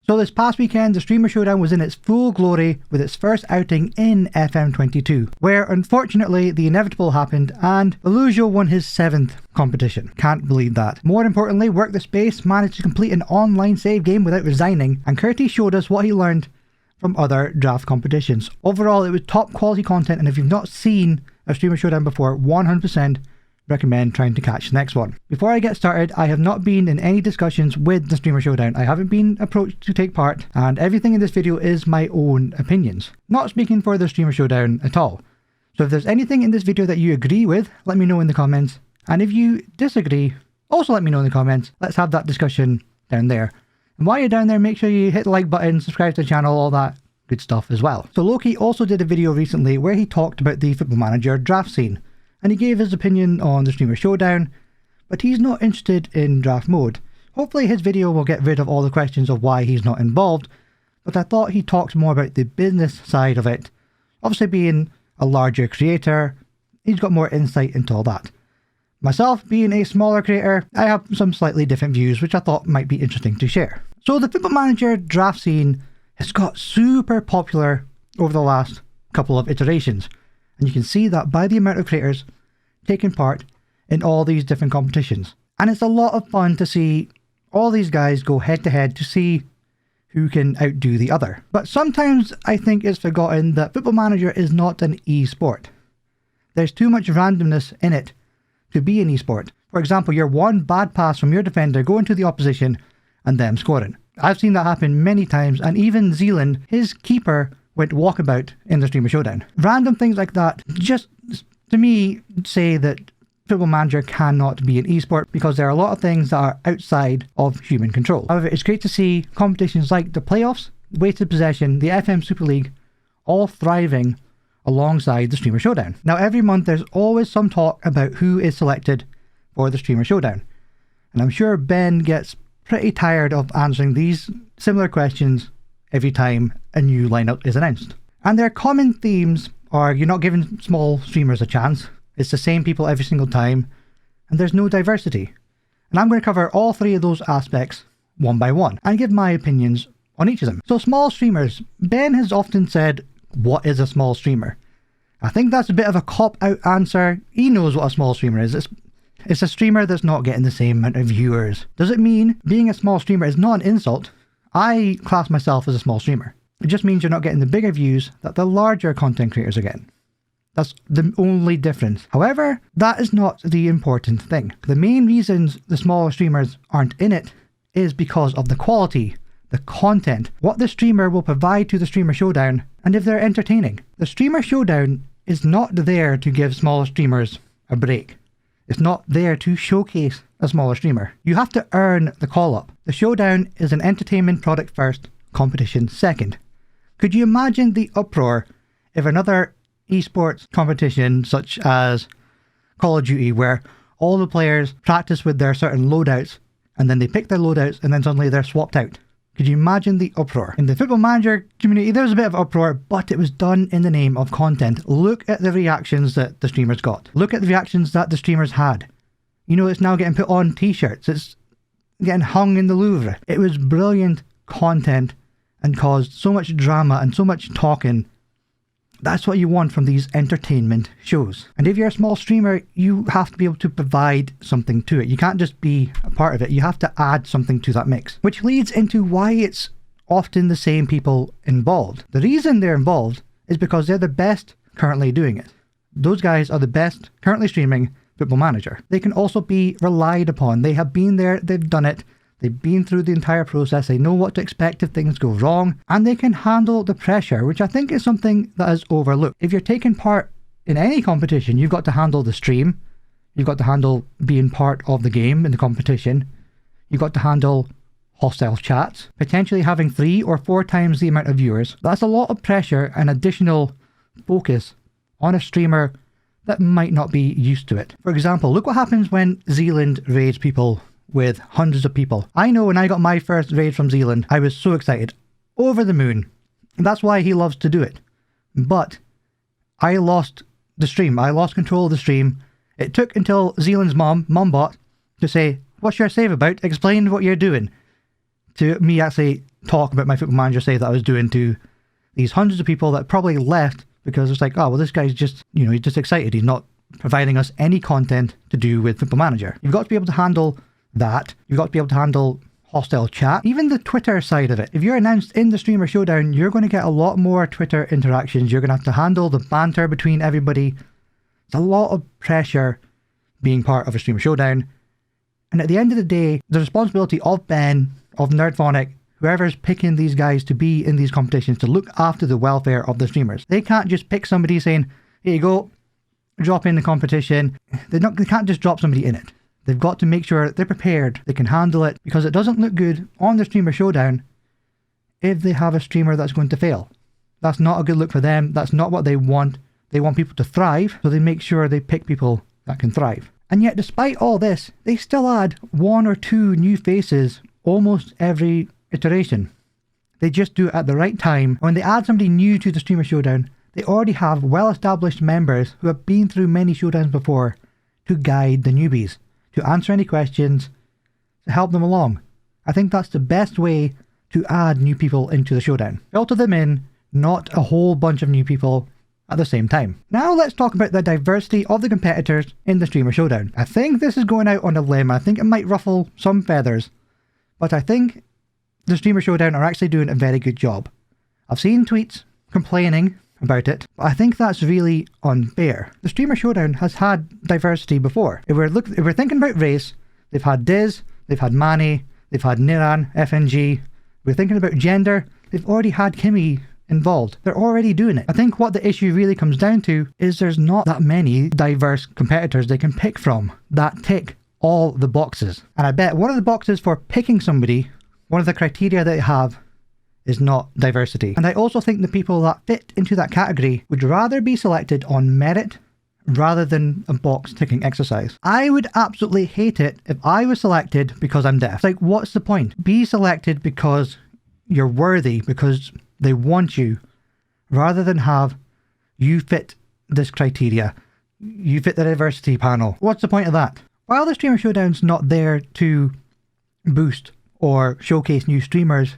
So this past weekend, the Streamer Showdown was in its full glory with its first outing in FM22, where unfortunately the inevitable happened and Illusio won his 7th competition. Can't believe that. More importantly, Work the Space managed to complete an online save game without resigning, and Curtis showed us what he learned from other draft competitions. Overall, it was top quality content, and if you've not seen a Streamer Showdown before, 100% recommend trying to catch the next one. Before I get started, I have not been in any discussions with the Streamer Showdown. I haven't been approached to take part, and everything in this video is my own opinions. Not speaking for the Streamer Showdown at all. So if there's anything in this video that you agree with, let me know in the comments. And if you disagree, also let me know in the comments. Let's have that discussion down there. And while you're down there, make sure you hit the like button, subscribe to the channel, all that good stuff as well. So Loki also did a video recently where he talked about the Football Manager draft scene. And he gave his opinion on the Streamer Showdown, but he's not interested in draft mode. Hopefully his video will get rid of all the questions of why he's not involved, but I thought he talked more about the business side of it. Obviously being a larger creator, he's got more insight into all that. Myself, being a smaller creator, I have some slightly different views which I thought might be interesting to share. So the Football Manager draft scene has got super popular over the last couple of iterations. And you can see that by the amount of creators taking part in all these different competitions. And it's a lot of fun to see all these guys go head to head to see who can outdo the other. But sometimes I think it's forgotten that Football Manager is not an e-sport. There's too much randomness in it to be an e-sport. For example, your one bad pass from your defender going to the opposition and them scoring. I've seen that happen many times, and even Zealand, his keeper, went walkabout in the Streamer Showdown. Random things like that just, to me, say that Football Manager cannot be an esport because there are a lot of things that are outside of human control. However, it's great to see competitions like the playoffs, weighted possession, the FM Super League, all thriving alongside the Streamer Showdown. Now, every month there's always some talk about who is selected for the Streamer Showdown. And I'm sure Ben gets pretty tired of answering these similar questions every time a new lineup is announced. And their common themes are you're not giving small streamers a chance, it's the same people every single time, and there's no diversity. And I'm going to cover all three of those aspects one by one and give my opinions on each of them. So small streamers, Ben has often said, what is a small streamer? I think that's a bit of a cop-out answer. He knows what a small streamer is. It's a streamer that's not getting the same amount of viewers. Does it mean being a small streamer is not an insult? I class myself as a small streamer. It just means you're not getting the bigger views that the larger content creators are getting. That's the only difference. However, that is not the important thing. The main reasons the smaller streamers aren't in it is because of the quality, the content, what the streamer will provide to the Streamer Showdown, and if they're entertaining. The Streamer Showdown is not there to give smaller streamers a break. It's not there to showcase a smaller streamer. You have to earn the call-up. The Showdown is an entertainment product first, competition second. Could you imagine the uproar if another esports competition such as Call of Duty, where all the players practice with their certain loadouts and then they pick their loadouts and then suddenly they're swapped out? Could you imagine the uproar? In the Football Manager community, there was a bit of uproar, but it was done in the name of content. Look at the reactions that the streamers got. Look at the reactions that the streamers had. You know, it's now getting put on t-shirts. It's getting hung in the Louvre. It was brilliant content and caused so much drama and so much talking. That's what you want from these entertainment shows. And if you're a small streamer, you have to be able to provide something to it. You can't just be a part of it. You have to add something to that mix. Which leads into why it's often the same people involved. The reason they're involved is because they're the best currently doing it. Those guys are the best currently streaming Football Manager. They can also be relied upon. They have been there, they've done it. They've been through the entire process, they know what to expect if things go wrong, and they can handle the pressure, which I think is something that is overlooked. If you're taking part in any competition, you've got to handle the stream, you've got to handle being part of the game in the competition, you've got to handle hostile chats, potentially having 3 or 4 times the amount of viewers. That's a lot of pressure and additional focus on a streamer that might not be used to it. For example, look what happens when Zealand raids people with hundreds of people. I know when I got my first raid from Zealand, I was so excited, over the moon. And that's why he loves to do it. But I lost the stream. I lost control of the stream. It took until Zealand's mombot, to say, what's your save about? Explain what you're doing. to me actually talk about my Football Manager save that I was doing to these hundreds of people that probably left because it's like, oh, well, this guy's just, he's just excited. He's not providing us any content to do with Football Manager. You've got to be able to handle that. You've got to be able to handle hostile chat, even the Twitter side of it. If you're announced in the Streamer Showdown, you're going to get a lot more Twitter interactions. You're going to have to handle the banter between everybody. It's a lot of pressure being part of a Streamer Showdown. And at the end of the day, the responsibility of Ben, of Nerdphonic, whoever's picking these guys to be in these competitions, to look after the welfare of the streamers. They can't just pick somebody saying, here you go, drop in the competition. They can't just drop somebody in it. They've got to make sure they're prepared, they can handle it, because it doesn't look good on the Streamer Showdown if they have a streamer that's going to fail. That's not a good look for them. That's not what they want. They want people to thrive, so they make sure they pick people that can thrive. And yet, despite all this, they still add 1 or 2 new faces almost every iteration. They just do it at the right time. When they add somebody new to the Streamer Showdown, they already have well-established members who have been through many showdowns before to guide the newbies, to answer any questions, to help them along. I think that's the best way to add new people into the showdown. Filter them in, not a whole bunch of new people at the same time. Now let's talk about the diversity of the competitors in the Streamer Showdown. I think this is going out on a limb. I think it might ruffle some feathers, but I think the Streamer Showdown are actually doing a very good job. I've seen tweets complaining about it, but I think that's really unfair. The Streamer Showdown has had diversity before. If we're thinking about race, they've had Diz, they've had Manny, they've had Niran, FNG. If we're thinking about gender, they've already had Kimmy involved. They're already doing it. I think what the issue really comes down to is there's not that many diverse competitors they can pick from that tick all the boxes. And I bet one of the boxes for picking somebody, one of the criteria that they have, is not diversity. And I also think the people that fit into that category would rather be selected on merit rather than a box ticking exercise. I would absolutely hate it if I was selected because I'm deaf. It's like, what's the point? Be selected because you're worthy, because they want you, rather than have you fit this criteria, you fit the diversity panel. What's the point of that? While the Streamer Showdown's not there to boost or showcase new streamers,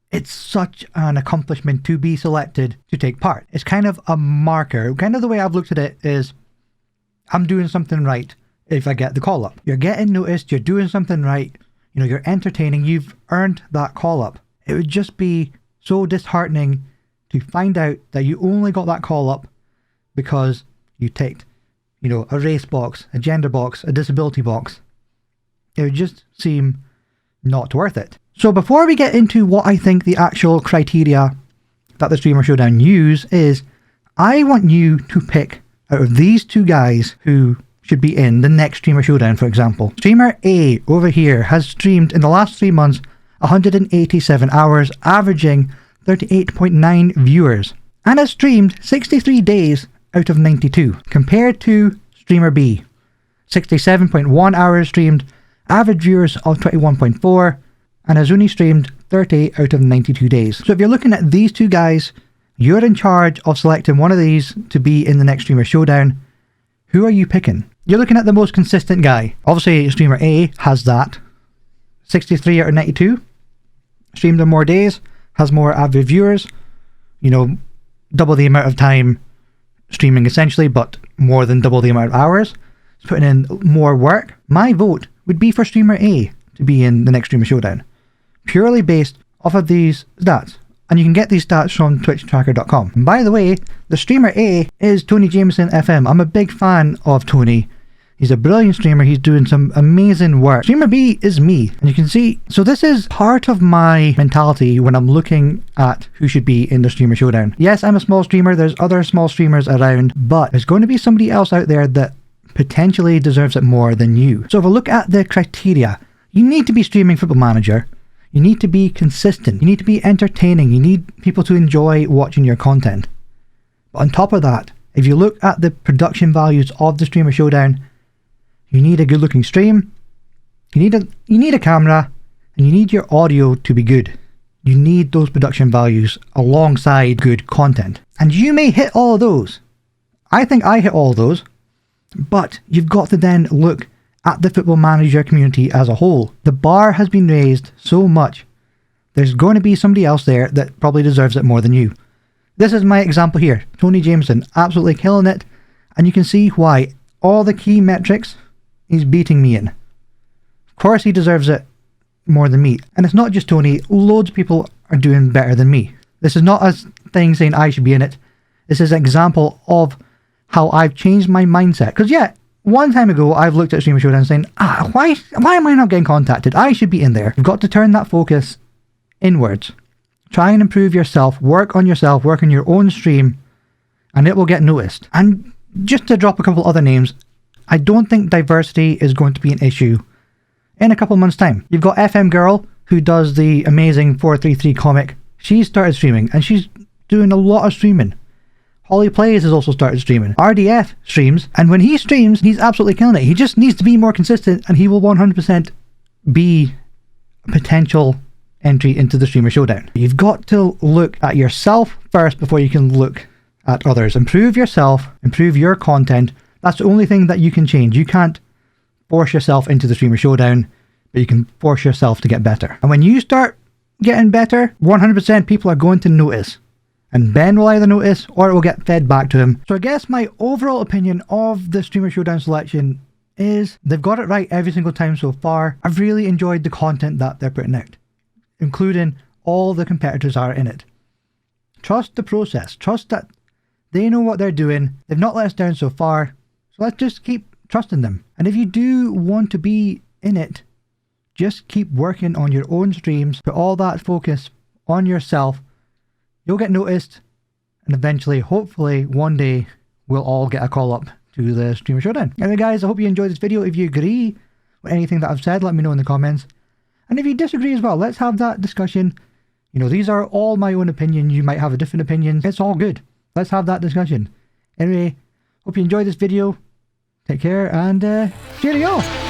it's such an accomplishment to be selected to take part. It's kind of a marker. Kind of the way I've looked at it is, I'm doing something right if I get the call up. You're getting noticed, you're doing something right, you're entertaining, you've earned that call up. It would just be so disheartening to find out that you only got that call up because you ticked, a race box, a gender box, a disability box. It would just seem not worth it. So before we get into what I think the actual criteria that the Streamer Showdown use is, I want you to pick out of these 2 guys who should be in the next Streamer Showdown, for example. Streamer A over here has streamed in the last 3 months 187 hours, averaging 38.9 viewers, and has streamed 63 days out of 92, compared to Streamer B, 67.1 hours streamed, average viewers of 21.4, and has only streamed 30 out of 92 days. So if you're looking at these 2 guys, you're in charge of selecting one of these to be in the next Streamer Showdown. Who are you picking? You're looking at the most consistent guy. Obviously, Streamer A has that. 63 out of 92. Streamed on more days, has more average viewers. Double the amount of time streaming essentially, but more than double the amount of hours. It's putting in more work. My vote would be for Streamer A to be in the next Streamer Showdown, purely based off of these stats. And you can get these stats from twitchtracker.com. And by the way, the Streamer A is Tony Jameson FM. I'm a big fan of Tony. He's a brilliant streamer. He's doing some amazing work. Streamer B is me. And you can see, so this is part of my mentality when I'm looking at who should be in the Streamer Showdown. Yes, I'm a small streamer. There's other small streamers around, but there's going to be somebody else out there that potentially deserves it more than you. So if we look at the criteria, you need to be streaming Football Manager. You need to be consistent. You need to be entertaining. You need people to enjoy watching your content. But on top of that, if you look at the production values of the Streamer Showdown, you need a good looking stream, you need a camera, and you need your audio to be good. You need those production values alongside good content. And you may hit all of those. I think I hit all of those. But you've got to then look at the Football Manager community as a whole. The bar has been raised so much. There's going to be somebody else there that probably deserves it more than you. This is my example here. Tony Jameson, absolutely killing it. And you can see why. All the key metrics, he's beating me in. Of course he deserves it more than me. And it's not just Tony. Loads of people are doing better than me. This is not a thing saying I should be in it. This is an example of how I've changed my mindset. Because yeah, one time ago I've looked at Streamer Showdown saying, why am I not getting contacted? I should be in there. You've got to turn that focus inwards. Try and improve yourself, work on your own stream, and it will get noticed. And just to drop a couple other names, I don't think diversity is going to be an issue in a couple months' time. You've got FM Girl, who does the amazing 433 comic. She's started streaming, and she's doing a lot of streaming. Holly Plays has also started streaming. RDF streams, and when he streams, he's absolutely killing it. He just needs to be more consistent, and he will 100% be a potential entry into the Streamer Showdown. You've got to look at yourself first before you can look at others. Improve yourself, improve your content. That's the only thing that you can change. You can't force yourself into the Streamer Showdown, but you can force yourself to get better. And when you start getting better, 100% people are going to notice. And Ben will either notice or it will get fed back to him. So I guess my overall opinion of the Streamer Showdown selection is they've got it right every single time so far. I've really enjoyed the content that they're putting out, including all the competitors are in it. Trust the process. Trust that they know what they're doing. They've not let us down so far. So let's just keep trusting them. And if you do want to be in it, just keep working on your own streams. Put all that focus on yourself. You'll get noticed. And eventually, hopefully, one day, we'll all get a call up to the Streamer Showdown. Anyway guys, I hope you enjoyed this video. If you agree with anything that I've said, let me know in the comments. And if you disagree as well, let's have that discussion. You know, these are all my own opinions. You might have a different opinion. It's all good. Let's have that discussion. Anyway, hope you enjoyed this video. Take care and cheerio!